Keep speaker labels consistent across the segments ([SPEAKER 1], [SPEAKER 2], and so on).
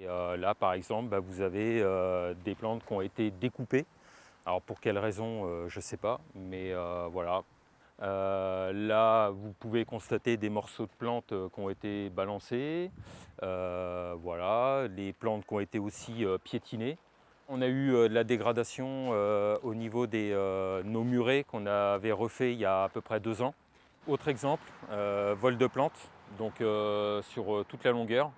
[SPEAKER 1] Et là, par exemple, vous avez des plantes qui ont été découpées. Alors pour quelle raison, je ne sais pas, mais voilà. Là, vous pouvez constater des morceaux de plantes qui ont été balancés. Voilà, les plantes qui ont été aussi piétinées. On a eu de la dégradation au niveau de nos murets qu'on avait refait il y a à peu près 2 ans. Autre exemple, vol de plantes, donc sur toute la longueur.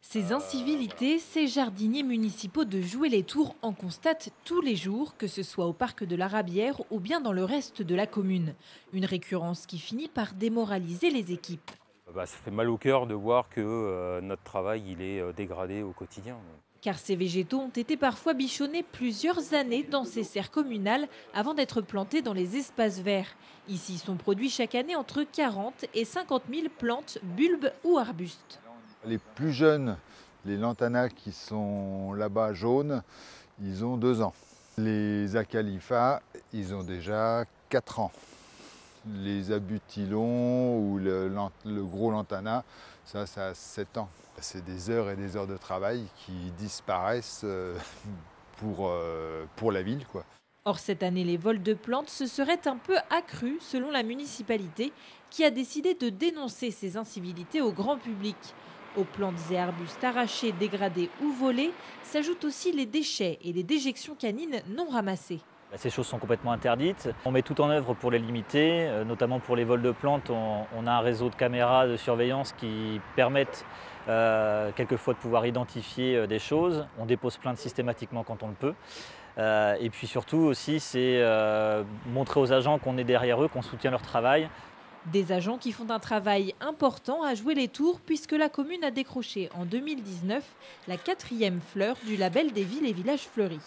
[SPEAKER 2] Ces incivilités, ces jardiniers municipaux de Joué-les-Tours en constatent tous les jours, que ce soit au parc de la Rabière ou bien dans le reste de la commune. Une récurrence qui finit par démoraliser les équipes.
[SPEAKER 1] Ça fait mal au cœur de voir que notre travail il est dégradé au quotidien.
[SPEAKER 2] Car ces végétaux ont été parfois bichonnés plusieurs années dans ces serres communales avant d'être plantés dans les espaces verts. Ici sont produits chaque année entre 40 et 50 000 plantes, bulbes ou arbustes.
[SPEAKER 3] Les plus jeunes, les lantanas qui sont là-bas jaunes, ils ont 2 ans. Les acalypha, ils ont déjà 4 ans. Les abutilons ou le gros lantana, ça a 7 ans. C'est des heures et des heures de travail qui disparaissent pour la ville, quoi.
[SPEAKER 2] Or, cette année, les vols de plantes se seraient un peu accrus selon la municipalité qui a décidé de dénoncer ces incivilités au grand public. Aux plantes et arbustes arrachés, dégradés ou volés s'ajoutent aussi les déchets et les déjections canines non ramassées.
[SPEAKER 4] Ces choses sont complètement interdites. On met tout en œuvre pour les limiter, notamment pour les vols de plantes. On a un réseau de caméras de surveillance qui permettent quelquefois de pouvoir identifier des choses. On dépose plainte systématiquement quand on le peut. Et puis surtout aussi, c'est montrer aux agents qu'on est derrière eux, qu'on soutient leur travail.
[SPEAKER 2] Des agents qui font un travail important à Joué-les-Tours puisque la commune a décroché en 2019 la 4e fleur du label des villes et villages fleuris.